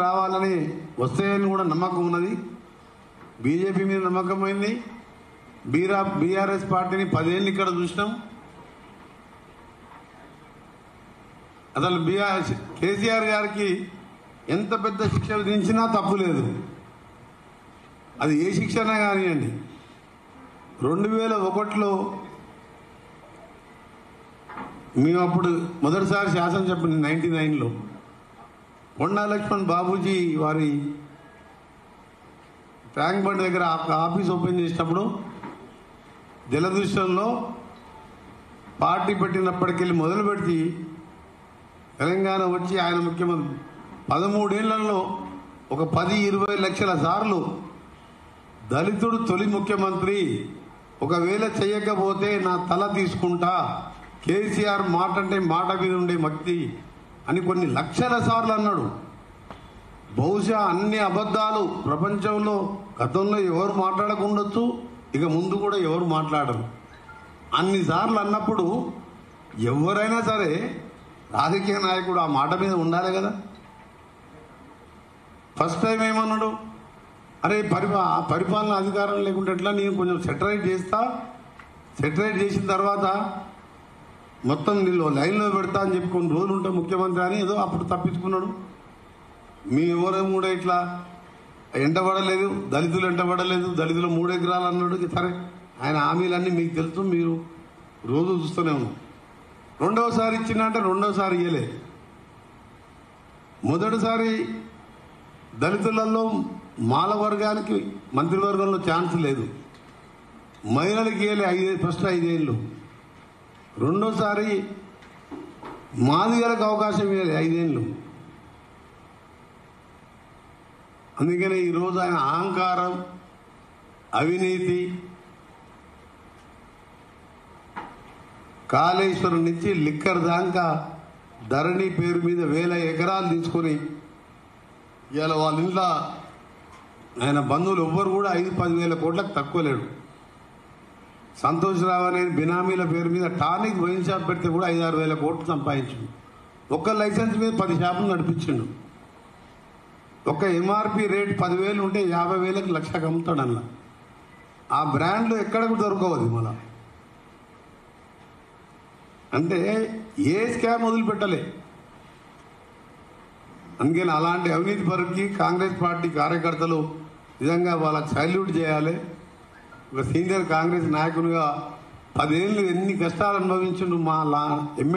రావాలని వస్తాయని కూడా నమ్మకం ఉన్నది. బీజేపీ మీద నమ్మకమైంది. బీఆర్ఎస్ పార్టీని 10 ఏళ్ళు ఇక్కడ చూసినాం. అసలు కేసీఆర్ గారికి ఎంత పెద్ద శిక్ష విధించినా తప్పు లేదు. అది ఏ శిక్షనే కానివ్వండి. 2001లో మేము అప్పుడు మొదటిసారి శాసనం చెప్పింది 99లో కొండా లక్ష్మణ్ బాబూజీ వారి ట్యాంక్ బండ్ దగ్గర ఆఫీస్ ఓపెన్ చేసినప్పుడు జలదృశ్యంలో పార్టీ పెట్టినప్పటికెళ్ళి మొదలు పెట్టి తెలంగాణ వచ్చి ఆయన ముఖ్యమంత్రి 13 ఏళ్లలో ఒక 10-20 లక్షల సార్లు దళితుడు తొలి ముఖ్యమంత్రి, ఒకవేళ చేయకపోతే నా తల తీసుకుంటా, కేసీఆర్ మాట అంటే మాట మీద ఉండే వ్యక్తి అని కొన్ని లక్షల సార్లు అన్నాడు. బహుశా అన్ని అబద్ధాలు ప్రపంచంలో గతంలో ఎవరు మాట్లాడకుండొచ్చు, ఇక ముందు కూడా ఎవరు మాట్లాడరు. అన్నిసార్లు అన్నప్పుడు ఎవరైనా సరే రాజకీయ నాయకుడు ఆ మాట మీద ఉండాలి కదా. ఫస్ట్ టైం ఏమన్నాడు, అరే పరిపాలన అధికారం లేకుంటే ఎట్లా, నేను కొంచెం సెటరైట్ చేస్తా, సెటరైట్ చేసిన తర్వాత మొత్తం నీళ్ళు లైన్లో పెడతా అని చెప్పి కొన్ని రోజులు ఉంటే ముఖ్యమంత్రి అని ఏదో అప్పుడు తప్పించుకున్నాడు. మీ ఎవరేమో కూడా ఇట్లా ఎంటబడలేదు, దళితులు ఎంటబడలేదు, దళితులు 3 ఎకరాలు అన్నాడు. సరే, ఆయన హామీలన్నీ మీకు తెలుసు, మీరు రోజు చూస్తూనే ఉన్నాం. రెండవసారి ఇచ్చిందంటే రెండవసారి ఇయ్యలే. మొదటిసారి దళితులలో మాల వర్గానికి మంత్రివర్గంలో ఛాన్స్ లేదు, మహిళలకు ఇయ్యలే ఫస్ట్ 5 ఏళ్ళు. రెండోసారి మాదిగలకు అవకాశం ఇవ్వాలి 5 ఏళ్ళు. అందుకనే ఈరోజు ఆయన అహంకారం, అవినీతి, కాళేశ్వరం నుంచి లిక్కర్ దాకా ధరణి పేరు మీద 1000 ఎకరాలు తీసుకొని ఇవాళ వాళ్ళ ఇంట్లో ఆయన బంధువులు ఎవ్వరు కూడా 5-10 వేల కోట్లకు తక్కువ లేడు. సంతోష్ రావు అనే బినామీల పేరు మీద టానిక్ వైన్ షాప్ పెడితే కూడా 5-6 వేల కోట్లు సంపాదించిండు. ఒక్క లైసెన్స్ మీద 10 షాపులు నడిపించిండు. ఒక ఎంఆర్పి రేట్ 10,000 ఉంటే 50,000కి 1,00,000కి అమ్ముతాడు అన్న. ఆ బ్రాండ్లు ఎక్కడికి దొరకవది మన. అంటే ఏ స్కామ్ వదిలిపెట్టలే. అందుకని అలాంటి అవినీతి పరుకి కాంగ్రెస్ పార్టీ కార్యకర్తలు నిజంగా వాళ్ళకి సల్యూట్ చేయాలి. ఒక సీనియర్ కాంగ్రెస్ నాయకునిగా 10 ఏళ్ళు ఎన్ని కష్టాలు అనుభవించిండు మా